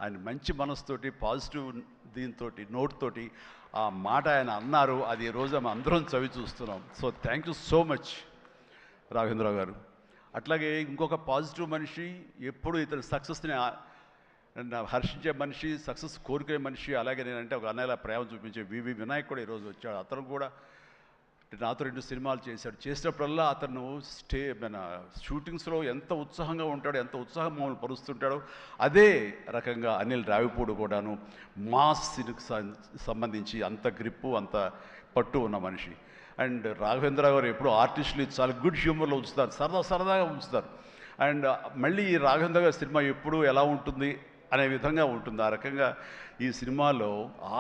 ఆయన మంచి మనసుతోటి పాజిటివ్ దీంతో నోట్ తోటి ఆ మాట ఆయన అన్నారు. అది ఈరోజు మనం అందరం చవి చూస్తున్నాం. So thank you so much Raghavendra Rao గారు. అట్లాగే ఇంకొక పాజిటివ్ మనిషి, ఎప్పుడు ఇతని సక్సెస్ని హర్షించే మనిషి, సక్సెస్ కోరుకునే మనిషి, అలాగే నేనంటే ఒక అన్నయ్యలా ప్రేమ చూపించే వివి వినాయక్ కూడా ఈరోజు వచ్చాడు. అతను కూడా నాతో 2 సినిమాలు చేశాడు. చేసినప్పుడల్లా అతను మన షూటింగ్స్లో ఎంత ఉత్సాహంగా ఉంటాడో, ఎంత ఉత్సాహం మమ్మల్ని పరుస్తుంటాడో, అదే రకంగా అనిల్ రావిపూడి కూడాను మాస్ సినికి సంబంధించి అంత గ్రిప్పు, అంత పట్టు ఉన్న మనిషి. అండ్ రాఘవేంద్ర గారు ఎప్పుడు ఆర్టిస్టులు చాలా గుడ్ హ్యూమర్లో ఉంచుతారు, సరదాగా ఉంచుతారు. అండ్ మళ్ళీ ఈ రాఘవేంద్ర గారి సినిమా ఎప్పుడు ఎలా ఉంటుంది అనే విధంగా ఉంటుంది. ఆ రకంగా ఈ సినిమాలో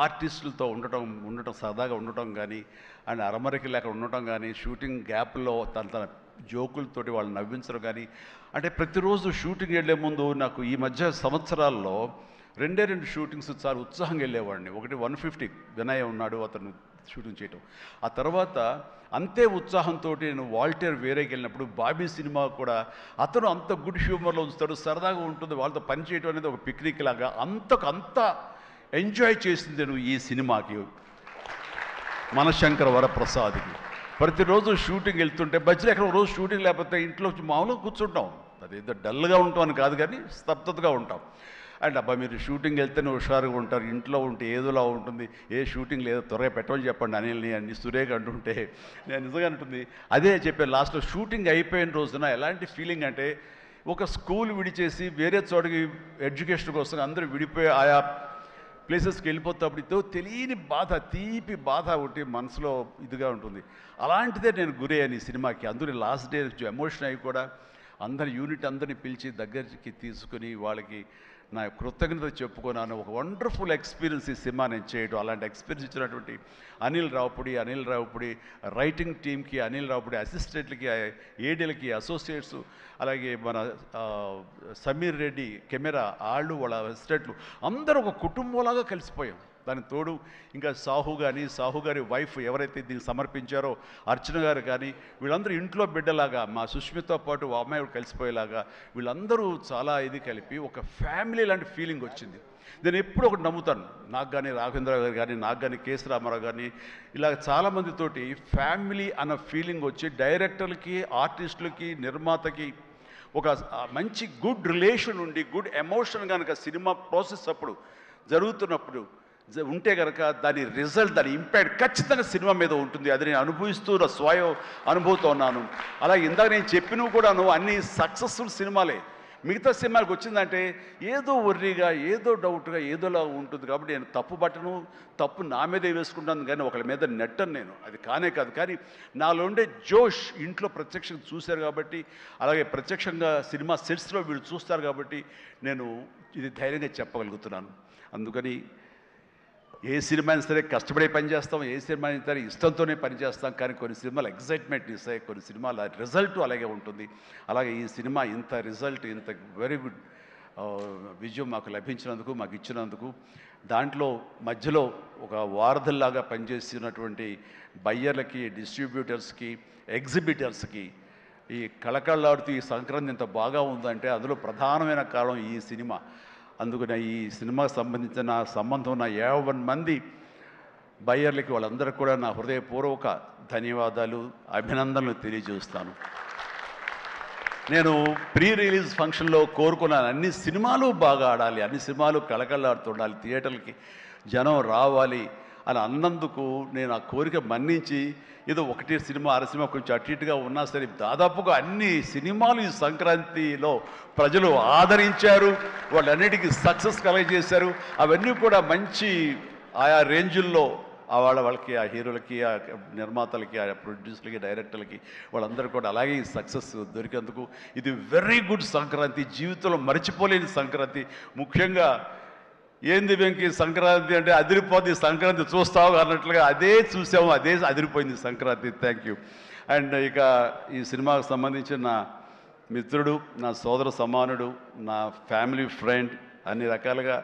ఆర్టిస్టులతో ఉండటం సరదాగా ఉండటం కానీ, అండ్ అరమరికి లేక ఉండటం కానీ, షూటింగ్ గ్యాప్లో తన జోకులతోటి వాళ్ళు నవ్వించడం కానీ, అంటే ప్రతిరోజు షూటింగ్ వెళ్ళే ముందు నాకు ఈ మధ్య సంవత్సరాల్లో 2 షూటింగ్స్ చాలా ఉత్సాహంగా వెళ్ళేవాడిని. ఒకటి 150 వినయ్ ఉన్నాడు, అతను షూటింగ్ చేయటం. ఆ తర్వాత అంతే ఉత్సాహంతో నేను వాల్టర్ వేరేకి వెళ్ళినప్పుడు బాబీ సినిమా కూడా అతను అంత గుడ్ హ్యూమర్లో ఉంచుతాడు, సరదాగా ఉంటుంది. వాళ్ళతో పని చేయడం అనేది ఒక పిక్నిక్ లాగా అంత ఎంజాయ్ చేసింది నేను ఈ సినిమాకి, మనశంకర వరప్రసాద్కి. ప్రతిరోజు షూటింగ్ వెళ్తుంటే మధ్యలో ఎక్కడ రోజు షూటింగ్ లేకపోతే ఇంట్లో మామూలుగా కూర్చుంటాం. అదేదో డల్గా ఉంటాం అని కాదు, కానీ స్తబ్దతగా ఉంటాం. అండ్ అబ్బా మీరు షూటింగ్ వెళ్తేనే హుషారుగా ఉంటారు, ఇంట్లో ఉంటే ఏదోలా ఉంటుంది, ఏ షూటింగ్ లేదో త్వరగా పెట్టమని చెప్పండి అనిల్ని అని సురేఖ అంటుంటే నేను నిజంగా అంటుంది అదే చెప్పాను. లాస్ట్లో షూటింగ్ అయిపోయిన రోజున ఎలాంటి ఫీలింగ్ అంటే, ఒక స్కూల్ విడిచేసి వేరే చోటకి ఎడ్యుకేషన్ కోసం అందరూ విడిపోయి ఆయా ప్లేసెస్కి వెళ్ళిపోతాప్పుడు తెలియని బాధ, తీపి బాధ ఒకటి మనసులో ఇదిగా ఉంటుంది. అలాంటిదే నేను గురయ్యాను ఈ సినిమాకి. అందులో లాస్ట్ డే ఎమోషన్ అయ్యి కూడా అందరి యూనిట్ అందరినీ పిలిచి దగ్గరికి తీసుకుని వాళ్ళకి నా కృతజ్ఞత చెప్పుకున్నాను. ఒక వండర్ఫుల్ ఎక్స్పీరియన్స్ ఈ సినిమా నేను చేయడం. అలాంటి ఎక్స్పీరియన్స్ ఇచ్చినటువంటి అనిల్ రావుపూడి రైటింగ్ టీమ్కి, అనిల్ రావుపూడి అసిస్టెంట్లకి, ఏడీలకి, అసోసియేట్స్, అలాగే మన సమీర్ రెడ్డి కెమెరా వాళ్ళు, వాళ్ళ అసిస్టెంట్లు అందరూ ఒక కుటుంబంలాగా కలిసిపోయాం. దానికి తోడు ఇంకా సాహు గారి వైఫ్ ఎవరైతే దీన్ని సమర్పించారో అర్చన గారు కానీ, వీళ్ళందరూ ఇంట్లో బిడ్డలాగా, మా సుష్మితో పాటు ఆ అమ్మాయి కలిసిపోయేలాగా వీళ్ళందరూ చాలా ఇది కలిపి ఒక ఫ్యామిలీ లాంటి ఫీలింగ్ వచ్చింది. నేను ఎప్పుడు ఒకటి నమ్ముతాను, నాకు కానీ రాఘవేంద్ర గారు కానీ, నాకు కానీ కేఎస్ రామారావు కానీ, ఇలా చాలామందితోటి ఫ్యామిలీ అన్న ఫీలింగ్ వచ్చి డైరెక్టర్లకి, ఆర్టిస్టులకి, నిర్మాతకి ఒక మంచి గుడ్ రిలేషన్ ఉండి, గుడ్ ఎమోషన్ కనుక సినిమా ప్రాసెస్ అప్పుడు జరుగుతున్నప్పుడు ఉంటే కనుక దాని రిజల్ట్, దాని ఇంపాక్ట్ ఖచ్చితంగా సినిమా మీద ఉంటుంది. అది నేను అనుభవిస్తూ నా స్వయం అనుభూతో ఉన్నాను. అలాగే ఇందాక నేను చెప్పినవి కూడాను అన్ని సక్సెస్ఫుల్ సినిమాలే. మిగతా సినిమాలకు వచ్చిందంటే ఏదో వర్రీగా, ఏదో డౌట్గా, ఏదోలా ఉంటుంది. కాబట్టి నేను తప్పు నా మీదే వేసుకుంటాను, కానీ ఒకళ్ళ మీద నెట్టను నేను. అది కానే కాదు. కానీ నాలో ఉండే జోష్ ఇంట్లో ప్రత్యక్షంగా చూశారు కాబట్టి, అలాగే ప్రత్యక్షంగా సినిమా సెట్స్లో వీళ్ళు చూస్తారు కాబట్టి నేను ఇది ధైర్యంగా చెప్పగలుగుతున్నాను. అందుకని ఏ సినిమా అయినా సరే కష్టపడే పనిచేస్తాం, ఏ సినిమా అయినా సరే ఇష్టంతోనే పనిచేస్తాం. కానీ కొన్ని సినిమాలు ఎగ్జైట్మెంట్ ఇస్తాయి, కొన్ని సినిమాల రిజల్ట్ అలాగే ఉంటుంది. అలాగే ఈ సినిమా ఇంత రిజల్ట్, ఇంత వెరీ గుడ్ విజయం మాకు లభించినందుకు, మాకు ఇచ్చినందుకు, దాంట్లో మధ్యలో ఒక వారధల్లాగా పనిచేస్తున్నటువంటి బయ్యర్లకి, డిస్ట్రిబ్యూటర్స్కి, ఎగ్జిబిటర్స్కి, ఈ కళకళలాడుతూ ఈ సంక్రాంతి ఇంత బాగా ఉందంటే అందులో ప్రధానమైన కారణం ఈ సినిమా. అందుకని ఈ సినిమాకు సంబంధించిన సంబంధం ఉన్న 50 మంది బయ్యర్లకి, వాళ్ళందరికీ కూడా నా హృదయపూర్వక ధన్యవాదాలు, అభినందనలు తెలియజేస్తాను. నేను ప్రీ రిలీజ్ ఫంక్షన్లో కోరుకున్నాను, అన్ని సినిమాలు బాగా ఆడాలి, అన్ని సినిమాలు కళకళలాడుతుండాలి, థియేటర్లకి జనం రావాలి అని అన్నందుకు నేను ఆ కోరిక మన్నించి ఏదో ఒకటి సినిమా, అర సినిమా కొంచెం అటు ఇటుగా ఉన్నా సరే దాదాపుగా అన్ని సినిమాలు ఈ సంక్రాంతిలో ప్రజలు ఆదరించారు, వాళ్ళన్నిటికీ సక్సెస్ కలగజేశారు. అవన్నీ కూడా మంచి ఆయా రేంజుల్లో వాళ్ళకి, ఆ హీరోలకి, ఆ నిర్మాతలకి, ఆ ప్రొడ్యూసర్లకి, డైరెక్టర్లకి, వాళ్ళందరూ కూడా అలాగే ఈ సక్సెస్ దొరికేందుకు ఇది వెరీ గుడ్ సంక్రాంతి, జీవితంలో మర్చిపోలేని సంక్రాంతి. ముఖ్యంగా ఏంది వెంకీ సంక్రాంతి అంటే అదిరిపోతుంది, సంక్రాంతి చూస్తావు అన్నట్లుగా అదే చూసాము, అదే అదిరిపోయింది సంక్రాంతి. Thank you. అండ్ ఇక ఈ సినిమాకు సంబంధించిన నా మిత్రుడు, నా సోదర సమానుడు, నా ఫ్యామిలీ ఫ్రెండ్, అన్ని రకాలుగా